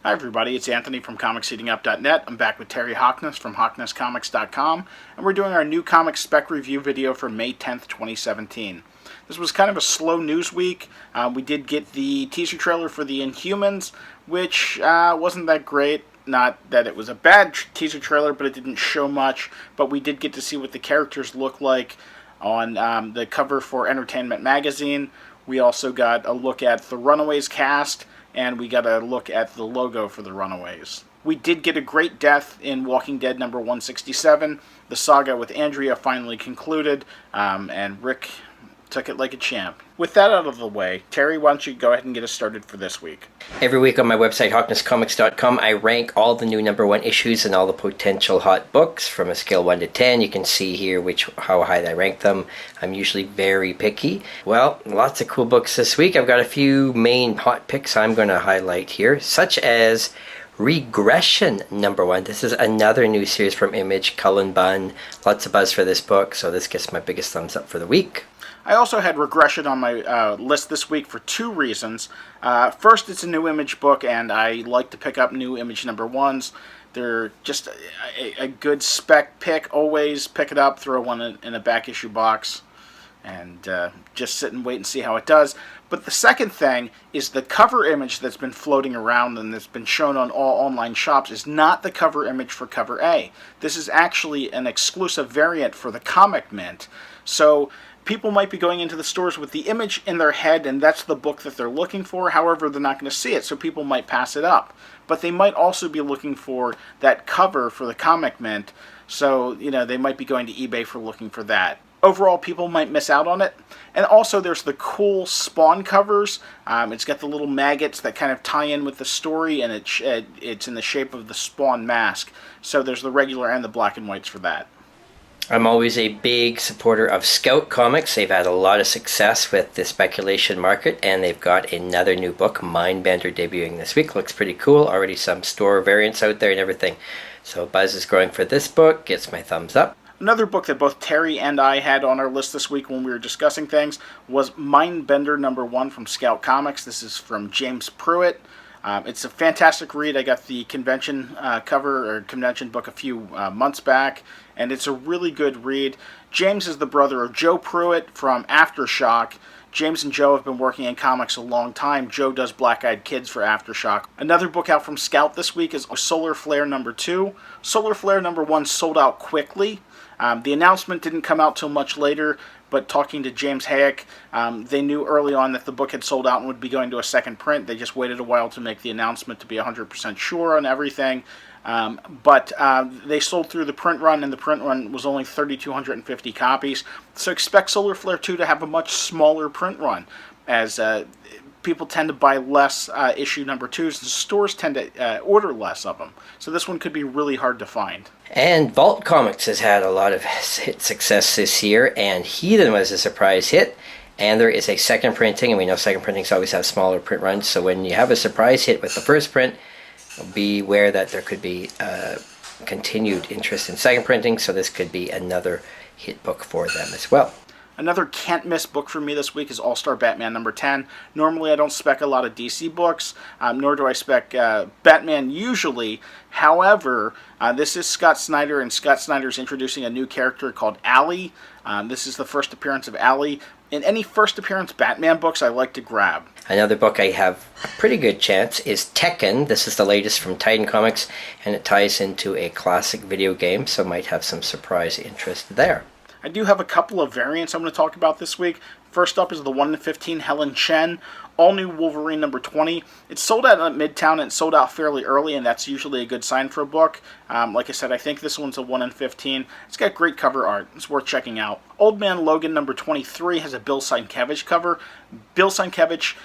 Hi everybody, it's Anthony from ComicsEatingUp.net. I'm back with Terry Hockness from HocknessComics.com, and we're doing our new comic spec review video for May 10th, 2017. This was kind of a slow news week. We did get the teaser trailer for The Inhumans, which wasn't that great. Not that it was a bad teaser trailer, but it didn't show much. But we did get to see what the characters look like on the cover for Entertainment Magazine. We also got a look at the Runaways cast, and we got a look at the logo for the Runaways. We did get a great death in Walking Dead number 167. The saga with Andrea finally concluded, and Rick took it like a champ. With that out of the way, Terry, why don't you go ahead and get us started for this week? Every week on my website, HocknessComics.com, I rank all the new number one issues and all the potential hot books from a scale 1 to 10. You can see here how high I rank them. I'm usually very picky. Well, lots of cool books this week. I've got a few main hot picks I'm going to highlight here, such as Regression number 1. This is another new series from Image, Cullen Bunn. Lots of buzz for this book, so this gets my biggest thumbs up for the week. I also had Regression on my list this week for two reasons. First, it's a new Image book, and I like to pick up new Image number 1s. They're just a good spec pick. Always pick it up, throw one in a back issue box, and just sit and wait and see how it does. But the second thing is the cover image that's been floating around and that's been shown on all online shops is not the cover image for cover A. This is actually an exclusive variant for the Comic Mint. So people might be going into the stores with the image in their head, and that's the book that they're looking for. However, they're not going to see it, so people might pass it up. But they might also be looking for that cover for the Comic Mint, so they might be going to eBay for looking for that. Overall, people might miss out on it. And also, there's the cool Spawn covers. It's got the little maggots that kind of tie in with the story, and it's in the shape of the Spawn mask. So there's the regular and the black and whites for that. I'm always a big supporter of Scout Comics. They've had a lot of success with the speculation market, and they've got another new book, Mindbender, debuting this week. Looks pretty cool. Already some store variants out there and everything. So buzz is growing for this book. Gets my thumbs up. Another book that both Terry and I had on our list this week when we were discussing things was Mindbender number 1 from Scout Comics. This is from James Pruitt. It's a fantastic read. I got the convention cover or convention book a few months back, and it's a really good read. James is the brother of Joe Pruitt from Aftershock. James and Joe have been working in comics a long time. Joe does Black Eyed Kids for Aftershock. Another book out from Scout this week is Solar Flare number 2. Solar Flare number 1 sold out quickly. The announcement didn't come out till much later, but talking to James Hayek, they knew early on that the book had sold out and would be going to a second print. They just waited a while to make the announcement to be 100% sure on everything. But they sold through the print run, and the print run was only 3,250 copies. So expect Solar Flare 2 to have a much smaller print run, as people tend to buy less issue number 2s, and stores tend to order less of them. So this one could be really hard to find. And Vault Comics has had a lot of hit success this year, and Heathen was a surprise hit. And there is a second printing, and we know second printings always have smaller print runs, so when you have a surprise hit with the first print, beware that there could be continued interest in second printing, so this could be another hit book for them as well. Another can't-miss book for me this week is All-Star Batman number 10. Normally I don't spec a lot of DC books, nor do I spec Batman usually. However, this is Scott Snyder, and Scott Snyder's introducing a new character called Allie. This is the first appearance of Allie. In any first appearance Batman books I like to grab. Another book I have a pretty good chance is Tekken. This is the latest from Titan Comics, and it ties into a classic video game, so might have some surprise interest there. I do have a couple of variants I'm going to talk about this week. First up is the 1-in-15 Helen Chen, all-new Wolverine number 20. It's sold out at Midtown, and it sold out fairly early, and that's usually a good sign for a book. Like I said, I think this one's a 1-in-15. It's got great cover art. It's worth checking out. Old Man Logan number 23 has a Bill Sienkiewicz cover. Bill Sienkiewicz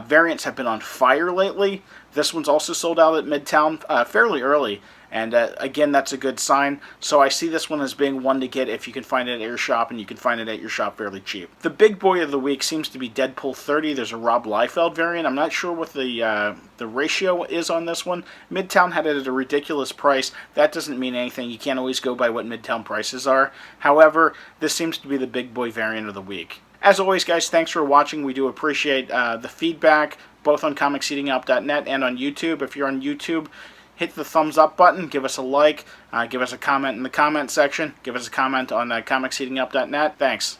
variants have been on fire lately. This one's also sold out at Midtown fairly early. And again, that's a good sign. So I see this one as being one to get if you can find it at your shop, and you can find it at your shop fairly cheap. The big boy of the week seems to be Deadpool 30. There's a Rob Liefeld variant. I'm not sure what the ratio is on this one. Midtown had it at a ridiculous price. That doesn't mean anything. You can't always go by what Midtown prices are. However, this seems to be the big boy variant of the week. As always, guys, thanks for watching. We do appreciate the feedback. both on comicseatingup.net and on YouTube. If you're on YouTube, hit the thumbs up button, give us a like, give us a comment in the comment section, give us a comment on comicseatingup.net. Thanks.